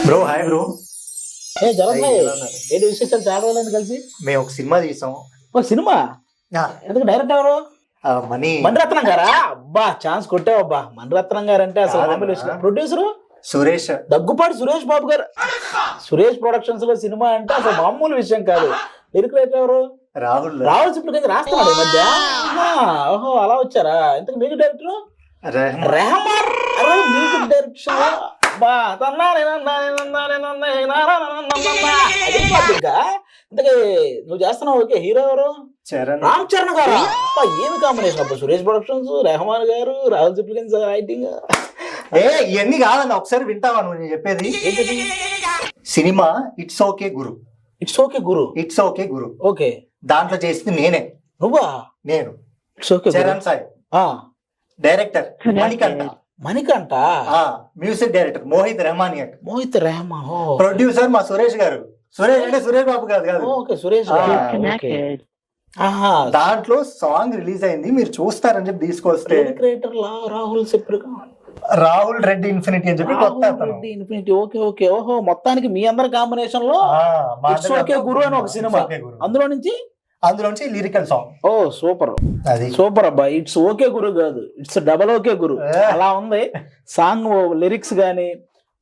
Bro hi bro. ఏంటి విశేషాలు? చాలా రోజులు కలిసి మేము ఒక సినిమా తీసాం. ఓ సినిమా? ఎందుకు? డైరెక్టర్ ఎవరు? మణిరత్నం గారా? అబ్బా ఛాన్స్ కొట్టావు అబ్బా. మణిరత్నం గారు అంటే అసలు ప్రొడ్యూసర్ సురేష్, దగ్గుపాటి సురేష్ బాబు గారు. సురేష్ ప్రొడక్షన్స్ లో సినిమా అంటే అసలు మామూలు విషయం కాదు. లిరిక్ రైటర్ ఎవరు? రాహుల్. రాహుల్ సిప్లు కింద రాస్తున్నాడు ఈ మధ్య. ఓహో అలా వచ్చారా? ఇంతకు మీకు డైరెక్టర్ రెహమాన్. అరే మ్యూజిక్ డైరెక్షన్ ఇంతకీ నువ్వు చేస్తున్నావు. ఓకే, హీరో ఎవరు? రామ్ చరణ్ గారు. ఏమి కాంబినేషన్ అబ్బా. సురేష్ ప్రొడక్షన్స్, రెహమాన్ గారు, రాహుల్ సిప్లిగన్స్ రైటింగ్. ఇవన్నీ కాదన్న, ఒకసారి వింటావా నువ్వు నేను చెప్పేది? ఏంటది? Cinema it's okay Guru. It's okay Guru. It's okay Guru. Okay, దాంట్లో చేసింది నేనే. నువ్వా? నేను. It's okay Charan Sai. Director Manikanta. Music director Mohit Rehman. Mohit Rehman. Producer మా సురేష్ గారు. సురేష్ అంటే సురేష్ బాబు కాదు కాదు. ఓకే, సురేష్. దాంట్లో సాంగ్ రిలీజ్ అయింది, మీరు చూస్తారని చెప్పి తీసుకొస్తే రాహుల్ సిప్లిగన్స్, రాహుల్ రెడ్డి ఇన్ఫినిటీ అని చెప్పి కొత్త ఇన్ఫినిటీ. Okay okay. ఓహో, మొత్తానికి మీ అందరి కాంబినేషన్ లో ఇట్స్ ఓకే గురు అని ఒక సినిమా. అందులో నుంచి లిరికల్ సాంగ్. ఓ సూపర్, అది సూపర్ అబ్బా. ఇట్స్ ఓకే గురు కాదు, ఇట్స్ డబల్ ఓకే గురు. అలా ఉంది సాంగ్ లిరిక్స్ గానీ.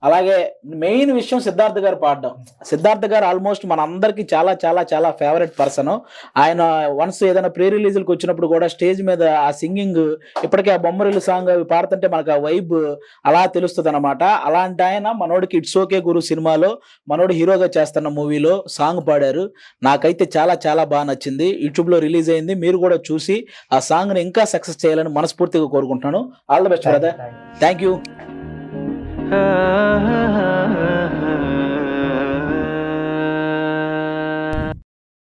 అలాగే మెయిన్ విషయం సిద్ధార్థ్ గారు పాడడం. సిద్ధార్థ్ గారు ఆల్మోస్ట్ మన అందరికి చాలా చాలా చాలా ఫేవరెట్ పర్సన్. ఆయన వన్స్ ఏదైనా ప్రీ రిలీజ్కి వచ్చినప్పుడు కూడా స్టేజ్ మీద ఆ సింగింగ్, ఇప్పటికే ఆ బొమ్మరిల్లు సాంగ్ అవి పాడుతుంటే మనకు ఆ వైబ్ అలా తెలుస్తుంది అనమాట. అలాంటి ఆయన మనోడికి ఇట్స్ ఓకే గురు సినిమాలో మనోడు హీరోగా చేస్తున్న మూవీలో సాంగ్ పాడారు. నాకైతే చాలా చాలా బాగా నచ్చింది. యూట్యూబ్లో రిలీజ్ అయింది, మీరు కూడా చూసి ఆ సాంగ్ని ఇంకా సక్సెస్ చేయాలని మనస్ఫూర్తిగా కోరుకుంటున్నాను. All the best brother. Thank you.